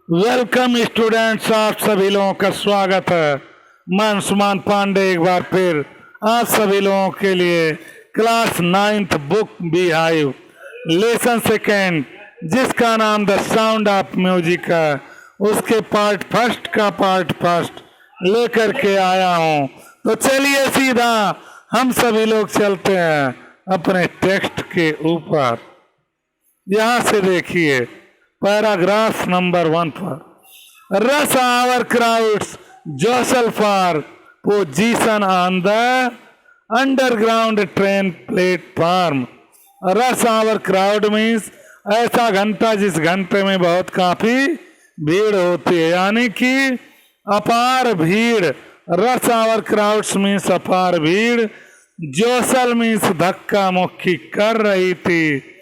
Welcome students, आप सभी लोगों का स्वागत है। मैं अंशुमान पांडे एक बार फिर आप सभी लोगों के लिए class 9th book bee hive lesson second, जिसका नाम द साउंड ऑफ म्यूजिक है, उसके पार्ट फर्स्ट लेकर के आया हूँ। तो चलिए सीधा हम सभी लोग चलते हैं अपने टेक्स्ट के ऊपर। यहाँ से देखिए पैराग्राफ नंबर 1 पर, rush hour crowds jostle for position on the underground train platform. Rush hour crowd means ऐसा घंटा जिस घंटे में बहुत काफी भीड़ होती है, यानी कि अपार भीड़। रश आवर क्राउड्स मीन्स अपार भीड़। जोसल मीन्स धक्का मुक्की कर रही थी।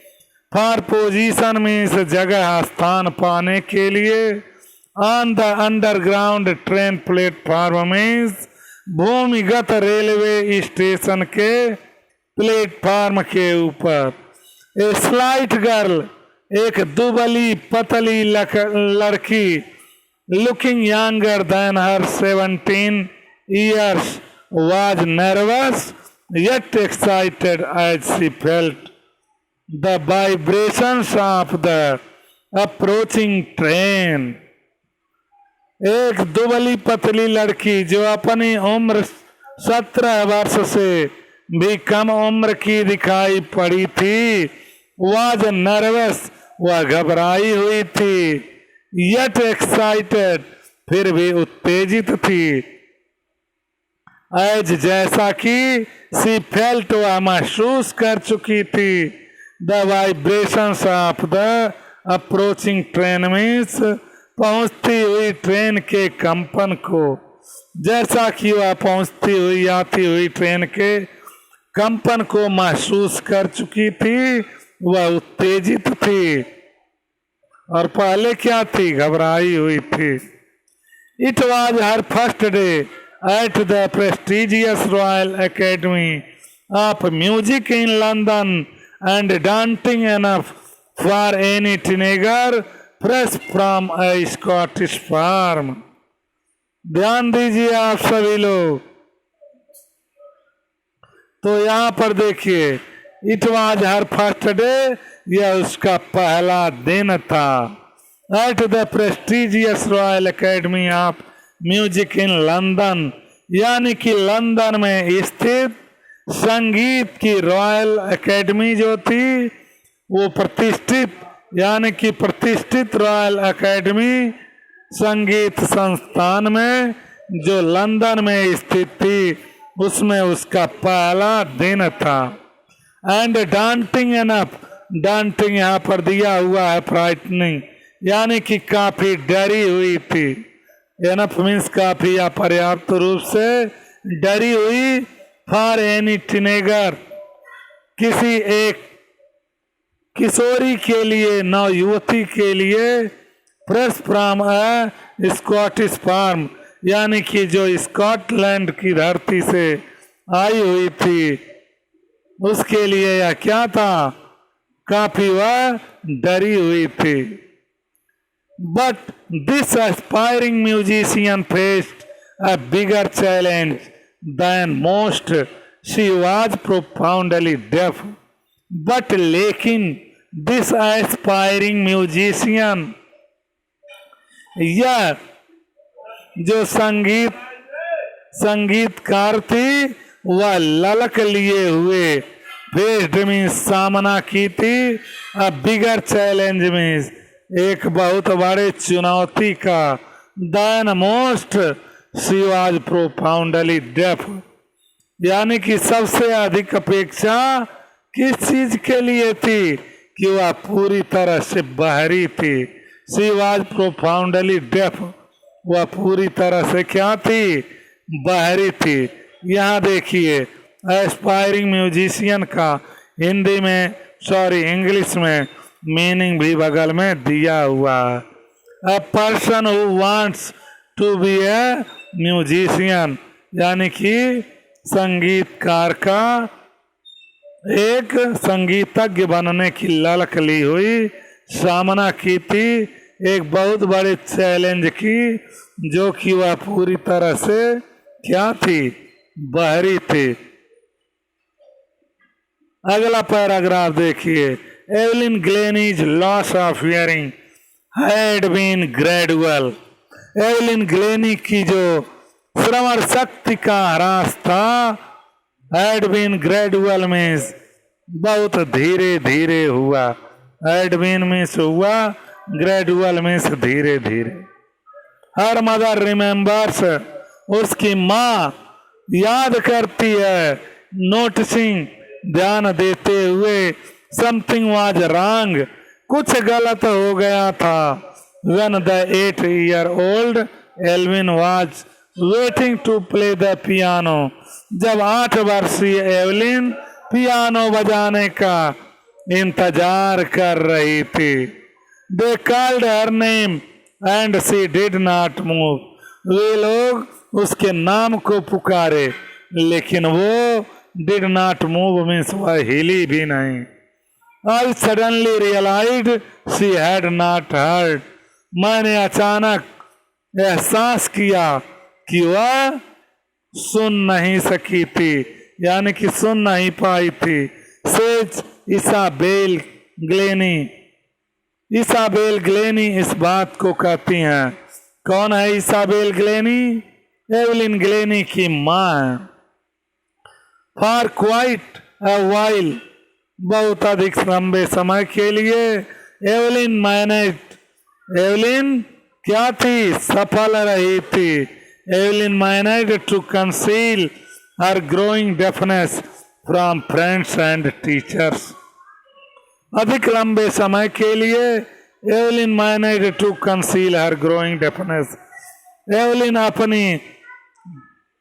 फॉर पोजीशन मीन्स जगह स्थान पाने के लिए। On the underground train platform means भूमिगत रेलवे स्टेशन के प्लेटफॉर्म के ऊपर। ए स्लाइट गर्ल, एक दुबली पतली लड़की, looking younger than her 17 years, was nervous yet excited as she felt the vibrations of the approaching train। एक दुबली पतली लड़की जो अपनी उम्र 17 वर्ष से भी कम उम्र की दिखाई पड़ी थी, was nervous, वह घबराई हुई थी, yet excited, फिर भी उत्तेजित थी, एज जैसा कि सी फेल्ट, वह महसूस कर चुकी थी, the vibrations of the approaching train means पहुंचती हुई ट्रेन के कंपन को। जैसा कि वह पहुंचती हुई आती हुई ट्रेन के कंपन को महसूस कर चुकी थी, वह उत्तेजित थी और पहले क्या थी, घबराई हुई थी। It was her first day at the prestigious Royal Academy of Music in London and daunting enough for any teenager fresh from a Scottish farm। ध्यान दीजिए आप सभी लोग। तो यहाँ पर देखिए, it was her first day, यह उसका पहला दिन था। At the prestigious royal academy of music in London, यानी कि लंदन में स्थित संगीत की रॉयल एकेडमी जो थी, वो प्रतिष्ठित, यानी कि प्रतिष्ठित रॉयल एकेडमी संगीत संस्थान में जो लंदन में स्थित थी, उसमें उसका पहला दिन था। एंड डांटिंग एनफ, डांटिंग यहाँ पर दिया हुआ है फ्राइटनिंग, यानी कि काफी डरी हुई थी। एनफ मीन्स काफी या पर्याप्त रूप से डरी हुई। फॉर एनी टीनेगर, किसी एक किशोरी के लिए, नव युवती के लिए। Fresh from a Scottish farm, यानी कि जो स्कॉटलैंड की धरती से आई हुई थी, उसके लिए यह क्या था, काफी वह डरी हुई थी। But this aspiring musician faced a bigger challenge than most। She was profoundly deaf, but लेकिन this aspiring musician, यह जो संगीतकार थी, वह ललक लिए हुए, फेस्ड मीन्स सामना की थी, a bigger challenge मीन्स एक बहुत बड़े चुनौती का। Then most, she was profoundly deaf, यानी कि सबसे अधिक अपेक्षा किस चीज के लिए थी, कि वह पूरी तरह से बहरी थी। शी वॉज प्रोफाउंडली डेफ, वह पूरी तरह से क्या थी, बहरी थी। यहाँ देखिए एस्पायरिंग म्यूजिशियन का हिंदी में, इंग्लिश में मीनिंग भी बगल में दिया हुआ है। A person who wants to be a musician, यानी कि संगीतकार का, एक संगीतज्ञ बनने की ललक ली हुई, सामना की थी एक बहुत बड़े चैलेंज की, जो कि वह पूरी तरह से क्या थी, बहरी थी। अगला पैराग्राफ देखिए। Evelyn Glennie's loss of hearing had been gradual. Evelyn Glennie की जो श्रवण शक्ति का ह्रास था, हैड बीन ग्रेजुअल मीन्स बहुत धीरे धीरे हुआ। हैड बीन मीन्स हुआ, ग्रेजुअल मीन्स धीरे धीरे। हर मदर रिमेम्बर्स, उसकी माँ याद करती है, नोटिसिंग ध्यान देते हुए, समथिंग वाज रॉन्ग कुछ गलत हो गया था। When the 8-year-old Evelyn was waiting to play the piano, जब 8 वर्षीय एवलिन पियानो बजाने का इंतजार कर रही थी। They called her name and she did not move, वे लोग उसके नाम को पुकारे लेकिन वो डिड नॉट मूव मीन्स वह हिली भी नहीं। I suddenly realised she had not heard, मैंने अचानक एहसास किया कि वह सुन नहीं सकी थी, यानी कि सुन नहीं पाई थी। Says Isabel Glennie, Isabel Glennie इस बात को कहती हैं। कौन है इसाबेल ग्लेनी? एवलिन ग्लेनी की माँ है। फॉर क्वाइट अ वाइल, बहुत अधिक लंबे समय के लिए एवलिन मैनेज, एवलिन क्या थी, सफल रही थी। Evelyn manage to conceal her growing deafness from friends and teachers. अधिक लंबे समय के लिए Evelyn manage to conceal her growing deafness, Evelyn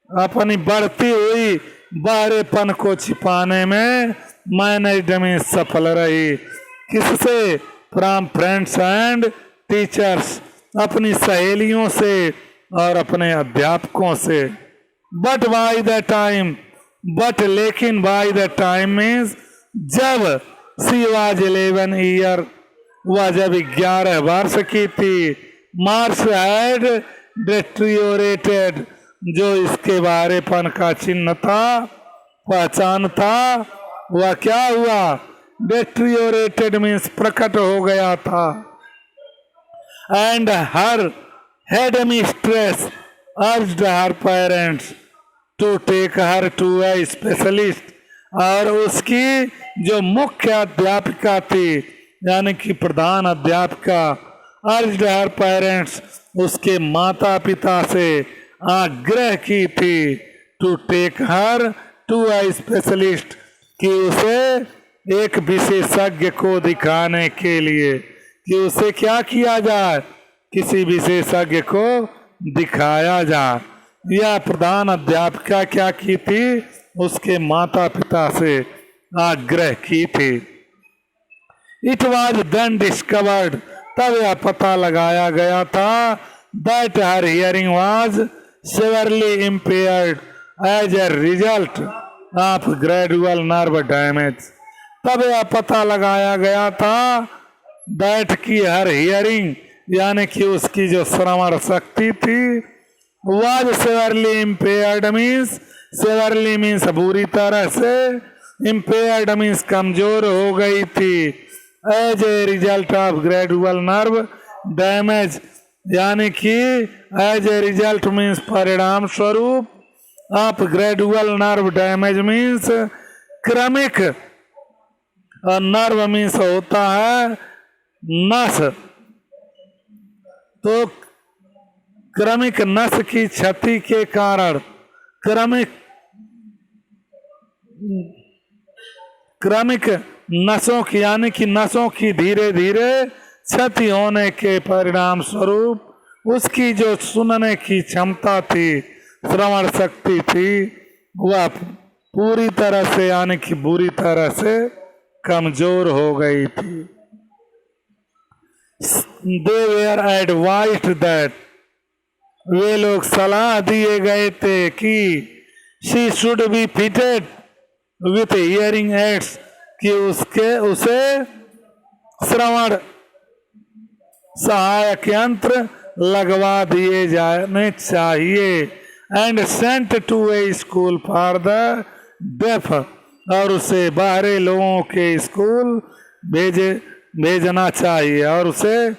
अपनी बढ़ती हुई बहरेपन को छिपाने में मैनेज में सफल रही। किससे? फ्रॉम फ्रेंड्स एंड टीचर्स, अपनी सहेलियों से और अपने अध्यापकों से। But by the time, but लेकिन बाय द टाइम मीन्स जब सी वाज 11 ईयर, वह जब 11 वर्ष की थी। मार्क्स हैड डिटेरियोरेटेड, जो इसके बारेपन का चिन्ह था, पहचान था, वह क्या हुआ? डिटेरियोरेटेड मीन्स प्रकट हो गया था। And her headmistress urged her parents to take her to a specialist, और उसकी जो मुख्य अध्यापिका थी, यानी कि प्रधान अध्यापिका, अर्ज्ड हर पेरेंट्स, उसके माता पिता से आग्रह की थी, to take her to a specialist, कि उसे एक विशेषज्ञ को दिखाने के लिए, कि उसे क्या किया जाए, किसी विशेषज्ञ को दिखाया जाए। यह प्रधान अध्यापिका क्या की थी? उसके माता पिता से आग्रह की थी। इट वॉज देन डिस्कवर्ड, तब यह पता लगाया गया था, that her hearing was severely impaired as a result of gradual nerve damage. तब यह पता लगाया गया था, दैट की हर हियरिंग, यानी कि उसकी जो श्रवण शक्ति थी, was severely impaired means, severely means बुरी तरह से, इम्पेयर्ड मीन्स कमजोर हो गई थी। As a result of gradual nerve damage, यानी कि एज ए रिजल्ट मीन्स परिणाम स्वरूप, of gradual nerve damage means क्रमिक, और नर्व मीन्स होता है नस, तो क्रमिक नस की क्षति के कारण, क्रमिक नसों की, यानी कि नसों की धीरे धीरे क्षति होने के परिणाम स्वरूप उसकी जो सुनने की क्षमता थी, श्रवण शक्ति थी, वह पूरी तरह से, यानी कि बुरी तरह से कमजोर हो गई थी। They were advised that, वे लोग सलाह दिए गए थे कि she should be fitted with hearing aids, कि उसे श्रवण सहायक यंत्र लगवा दिए जाने चाहिए। And sent to a school for the deaf, और उसे बाहरे लोगों के स्कूल भेजना चाहिए, और उसे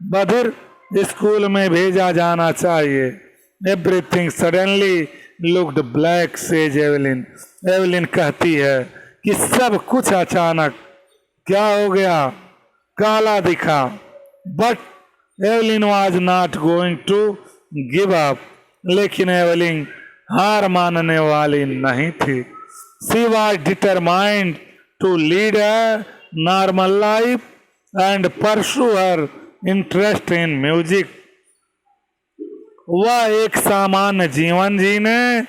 बधिर स्कूल में भेजा जाना चाहिए। Everything suddenly looked black says Evelyn. Evelyn कहती है कि सब कुछ अचानक क्या हो गया, काला दिखा। But Evelyn was not going to give up, लेकिन एवलिन हार मानने वाली नहीं थी। She was determined to lead a normal life and pursue her interest in music. वह एक सामान्य जीवन जीने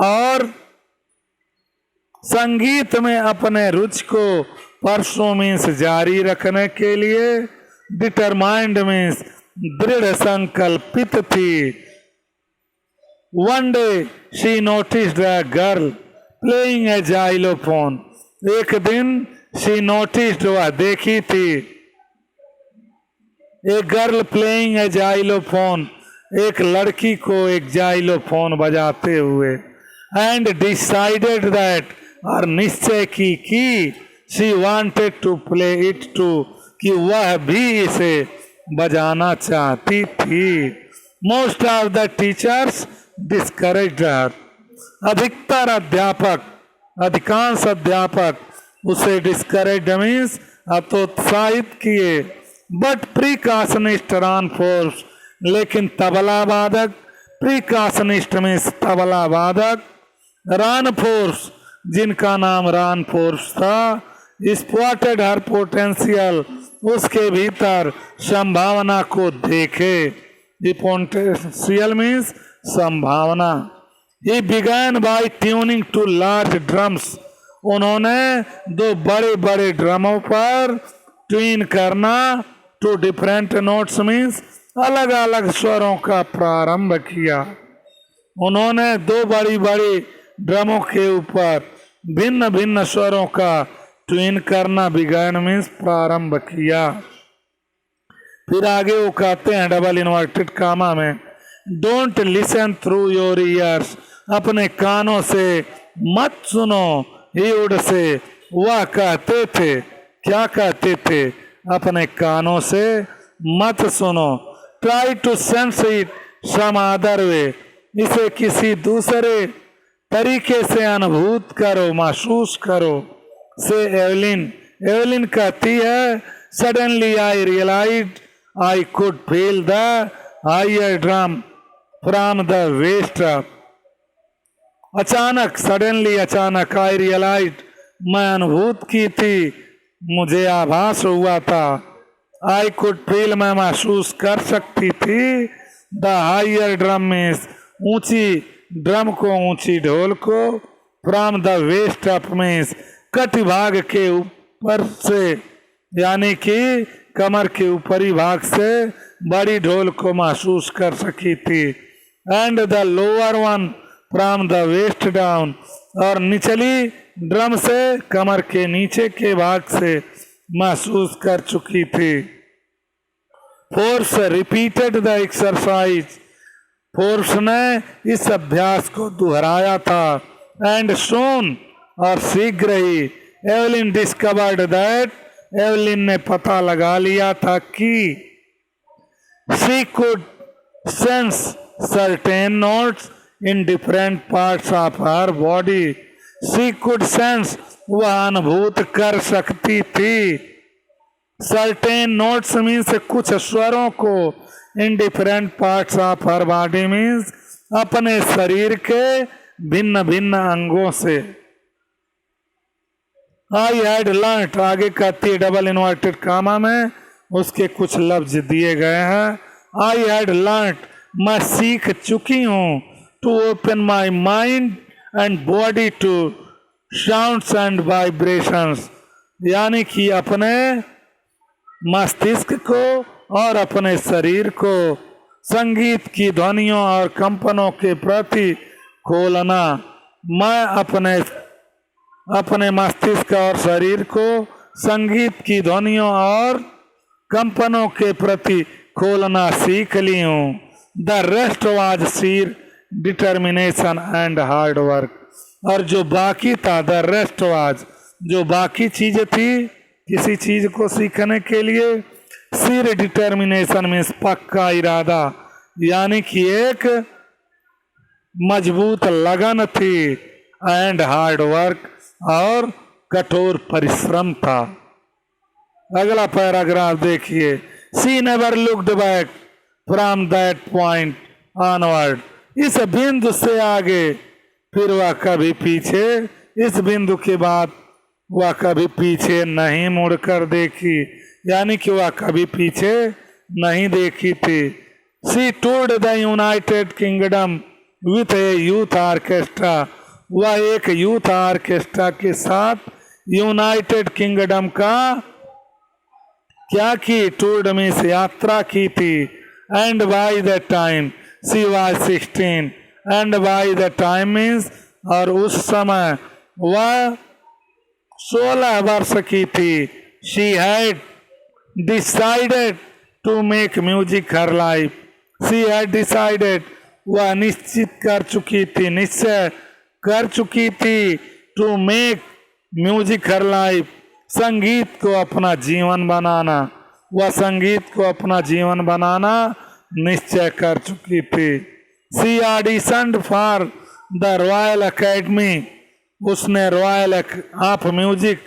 और संगीत में अपने रुचि को परसों मीन्स जारी रखने के लिए, डिटरमाइंड मीन्स दृढ़ संकल्पित थी। One day she noticed a girl playing a xylophone. एक दिन शी नोटिस्ड, वह देखी थी, एक गर्ल प्लेइंग ए जाइलोफोन, एक लड़की को एक जाइलोफोन बजाते हुए। एंड डिसाइडेड दैट, और निश्चय की she wanted to play it too, कि वह भी इसे बजाना चाहती थी। Most of the teachers discouraged her. अधिकांश अध्यापक उसे डिस्करेज्ड मीन्स हतोत्साहित किए। बट प्रिकॉशनिस्ट रन फोर्स, लेकिन तबला वादक, प्रिकॉशनिस्ट मीन्स तबला वादक, रन फोर्स जिनका नाम रन फोर्स था, स्पॉटेड हर पोटेंशियल, उसके भीतर संभावना को देखे। पोटेंशियल मीन्स संभावना। He began by tuning two large drums, उन्होंने दो बड़े बड़े ड्रमों पर ट्यून करना, टू डिफरेंट नोट्स मीन्स अलग अलग स्वरों का प्रारंभ किया। उन्होंने दो बड़ी बड़ी ड्रमों के ऊपर भिन्न भिन्न स्वरों का ट्यून करना, बिगैन मीन्स प्रारंभ किया। फिर आगे वो कहते हैं डबल इन्वर्टेड कामा में, don't listen through your ears, अपने कानों से मत सुनो। ही वुड से, वह कहते थे, क्या कहते थे, अपने कानों से मत सुनो। Try to sense it some other way, इसे किसी दूसरे तरीके से अनुभूत करो, महसूस करो। से एवलिन, एवलिन कहती है, suddenly I realised I could feel the higher drum from the waist up. अचानक, सडनली अचानक, आई रियलाइज्ड मैं अनुभूत की थी, मुझे आभास हुआ था, आई कुड फील मैं महसूस कर सकती थी, द हायर ड्रम मीन्स ऊंची ड्रम को, ऊंची ढोल को, from the waist up means कटिभाग के ऊपर से, यानी कि कमर के ऊपरी भाग से बड़ी ढोल को महसूस कर सकी थी। And the lower one from the waist down, और निचली ड्रम से कमर के नीचे के भाग से महसूस कर चुकी थी। Force repeated the exercise, force ने इस अभ्यास को दोहराया था। एंड सोन, और शीघ्र ही, एवलिन डिस्कवर्ड दैट, एवलिन ने पता लगा लिया था कि she could sense certain notes in different parts of her body. She could sense, वह अनुभूत कर सकती थी, सर्टेन नोट्स मीन्स कुछ स्वरों को, in different parts of her body means अपने शरीर के भिन्न भिन्न अंगों से। आई हैड लर्न्ड, आगे कहती है डबल इन्वर्टेड कामा में उसके कुछ लफ्ज दिए गए हैं। आई हैड लर्न्ड, मैं सीख चुकी हूँ, to open my mind and body to sounds and vibrations, यानी कि अपने मस्तिष्क को और अपने शरीर को संगीत की ध्वनियों और कंपनों के प्रति खोलना। मैं अपने मस्तिष्क और शरीर को संगीत की ध्वनियों और कंपनों के प्रति खोलना सीख ली हूँ। The rest was sheer determination and hard work. और जो बाकी था, द रेस्ट वाज, जो बाकी चीजें थी किसी चीज को सीखने के लिए, शीर डिटर्मिनेशन में पक्का इरादा, यानी कि एक मजबूत लगन थी, एंड हार्ड वर्क, और कठोर परिश्रम था। अगला पैराग्राफ देखिए। She never looked back from that point onward. इस बिंदु से आगे फिर वह कभी पीछे, इस बिंदु के बाद वह कभी पीछे नहीं मुड़कर देखी, यानी कि वह कभी पीछे नहीं देखी थी। She toured the United Kingdom with a youth orchestra. वह एक यूथ ऑर्केस्ट्रा के साथ यूनाइटेड किंगडम का क्या की, टूर्ड में से यात्रा की थी। And by the time she was 16, and by the time means, और उस समय वह 16 वर्ष की थी। She had decided to make music her life. She had decided, वह निश्चित कर चुकी थी, निश्चय कर चुकी थी, to make music her life, संगीत को अपना जीवन बनाना। वह संगीत को अपना जीवन बनाना निश्चय कर चुकी थी। She auditioned for the Royal Academy. उसने रॉयल ऑफ म्यूजिक,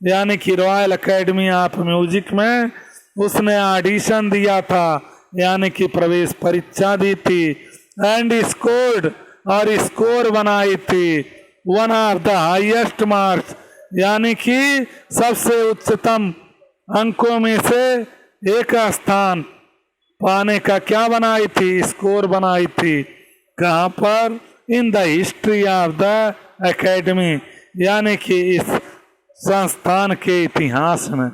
यानी कि रॉयल अकेडमी ऑफ म्यूजिक में उसने ऑडिशन दिया था, यानी कि प्रवेश परीक्षा दी थी। एंड स्कोर्ड, और स्कोर बनाई थी, one of the highest marks, यानी कि सबसे उच्चतम अंकों में से एक स्थान पाने का क्या बनाई थी, स्कोर बनाई थी। कहाँ पर, in the history of the academy, यानी कि इस संस्थान के इतिहास में,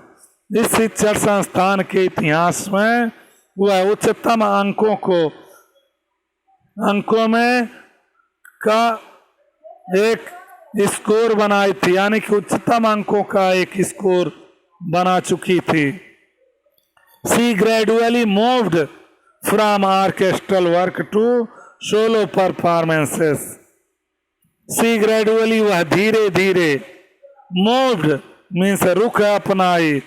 इस शिक्षण संस्थान के इतिहास में वह उच्चतम अंकों में का एक स्कोर बनाई थी, यानी कि उच्चतम अंकों का एक स्कोर बना चुकी थी। She gradually moved from orchestral work to solo performances. She gradually, वह धीरे धीरे, मूव्ड मीन्स रुख अपनाई,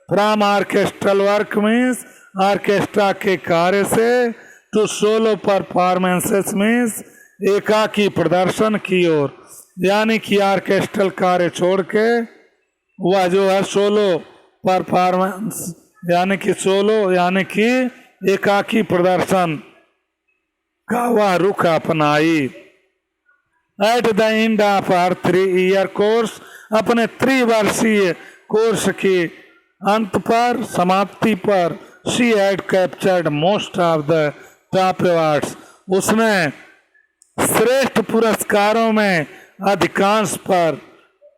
from orchestral work means orchestra के कार्य से, टू सोलो परफॉर्मेंसेस मीन्स एकाकी प्रदर्शन की ओर, यानी कि ऑर्केस्ट्रल कार्य छोड़ के वह जो है सोलो परफॉर्मेंस, यानी कि सोलो, यानी कि एकाकी प्रदर्शन का वह रुख अपनाई। At the end of her 3-year course, अपने 3 वर्षीय कोर्स के अंत पर, समाप्ति पर, she had captured most of the top awards. उसने श्रेष्ठ पुरस्कारों में अधिकांश पर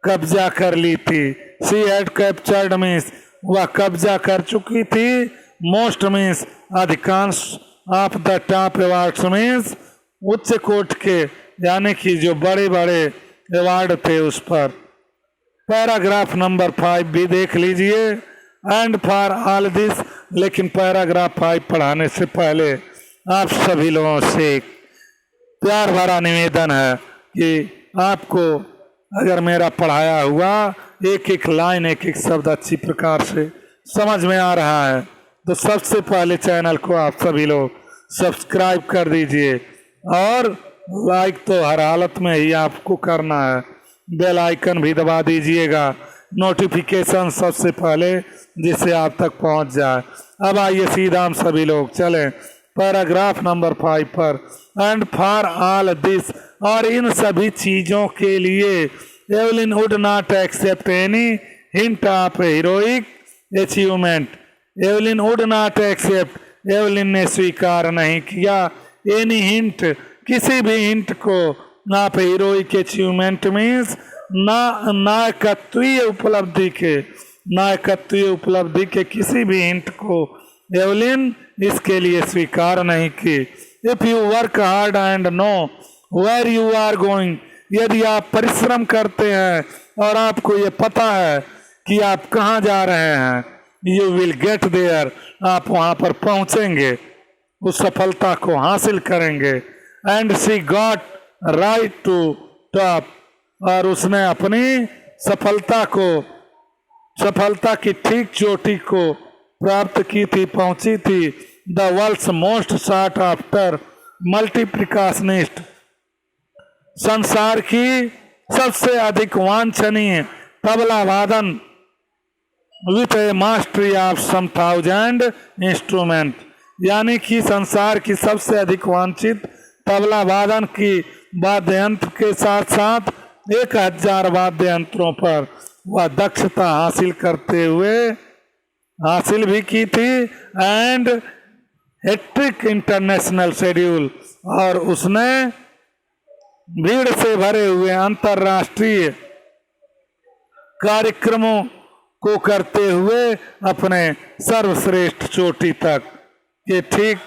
कब्जा कर ली थी। शी हैड कैप्चर्ड मीन्स वह कब्जा कर चुकी थी, मोस्ट मीन्स अधिकांश, of the top awards means उच्च कोट के, यानी कि जो बड़े बड़े अवार्ड थे उस पर। पैराग्राफ नंबर 5 भी देख लीजिए। एंड फॉर ऑल दिस, लेकिन पैराग्राफ 5 पढ़ाने से पहले आप सभी लोगों से एक प्यार भरा निवेदन है कि आपको अगर मेरा पढ़ाया हुआ एक एक लाइन, एक एक शब्द अच्छी प्रकार से समझ में आ रहा है, तो सबसे पहले चैनल को आप सभी लोग सब्सक्राइब कर दीजिए, और लाइक तो हर हालत में ही आपको करना है, बेल आइकन भी दबा दीजिएगा, नोटिफिकेशन सबसे पहले जिससे आप तक पहुंच जाए। अब आइए सीधा हम सभी लोग चलें पैराग्राफ नंबर 5 पर। एंड फॉर ऑल दिस, और इन सभी चीजों के लिए, Evelyn would not accept any hint of heroic achievement. Evelyn would not accept, Evelyn ने स्वीकार नहीं किया, एनी हिंट, किसी भी हिंट को, ऑफ हीरोइक अचीवमेंट मीन्स नायकत्वीय उपलब्धि के किसी भी हिंट को एवलिन इसके लिए स्वीकार नहीं की। If you work hard and know where you are going, यदि आप परिश्रम करते हैं और आपको ये पता है कि आप कहाँ जा रहे हैं, यू विल गेट देयर, आप वहां पर पहुंचेंगे, उस सफलता को हासिल करेंगे। And she got right to top, और उसने अपनी सफलता की ठीक चोटी को प्राप्त की थी, पहुंची थी। The world's most sought after multipercussionist, संसार की सबसे अधिक वांछनीय तबला वादन with a mastery of some 1000 instrument, यानी कि संसार की सबसे अधिक वांछित तबला वादन की वाद्य यंत्र के साथ साथ 1000 वाद्य यंत्रों पर वह दक्षता हासिल भी की थी। एंड हैट्रिक इंटरनेशनल शेड्यूल, और उसने भीड़ से भरे हुए अंतरराष्ट्रीय कार्यक्रमों को करते हुए अपने सर्वश्रेष्ठ चोटी तक के ठीक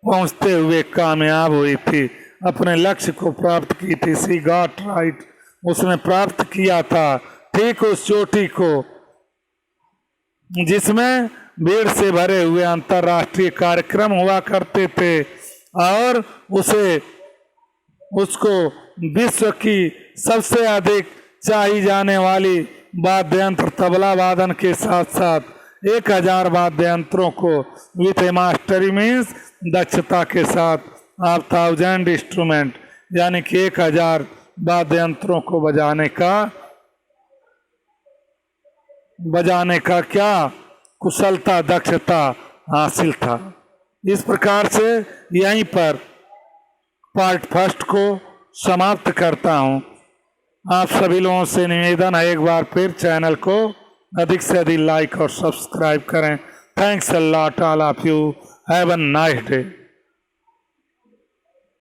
पहुंचते हुए कामयाब हुई थी, अपने लक्ष्य को प्राप्त की थी। सी गॉट राइट, उसने प्राप्त किया था ठीक उस चोटी को जिसमें भीड़ से भरे हुए अंतरराष्ट्रीय कार्यक्रम हुआ करते थे, और उसको विश्व की सबसे अधिक चाही जाने वाली वाद्य यंत्र तबला वादन के साथ साथ 1000 वाद्य यंत्रों को विथ ए मास्टरी मीन्स दक्षता के साथ आप 1000 इंस्ट्रूमेंट, यानी कि 1000 वाद्य यंत्रों को बजाने का क्या कुशलता, दक्षता हासिल था। इस प्रकार से यहीं पर पार्ट फर्स्ट को समाप्त करता हूं। आप सभी लोगों से निवेदन है, एक बार फिर चैनल को अधिक से अधिक लाइक और सब्सक्राइब करें। Thanks a lot all of you, have a nice day.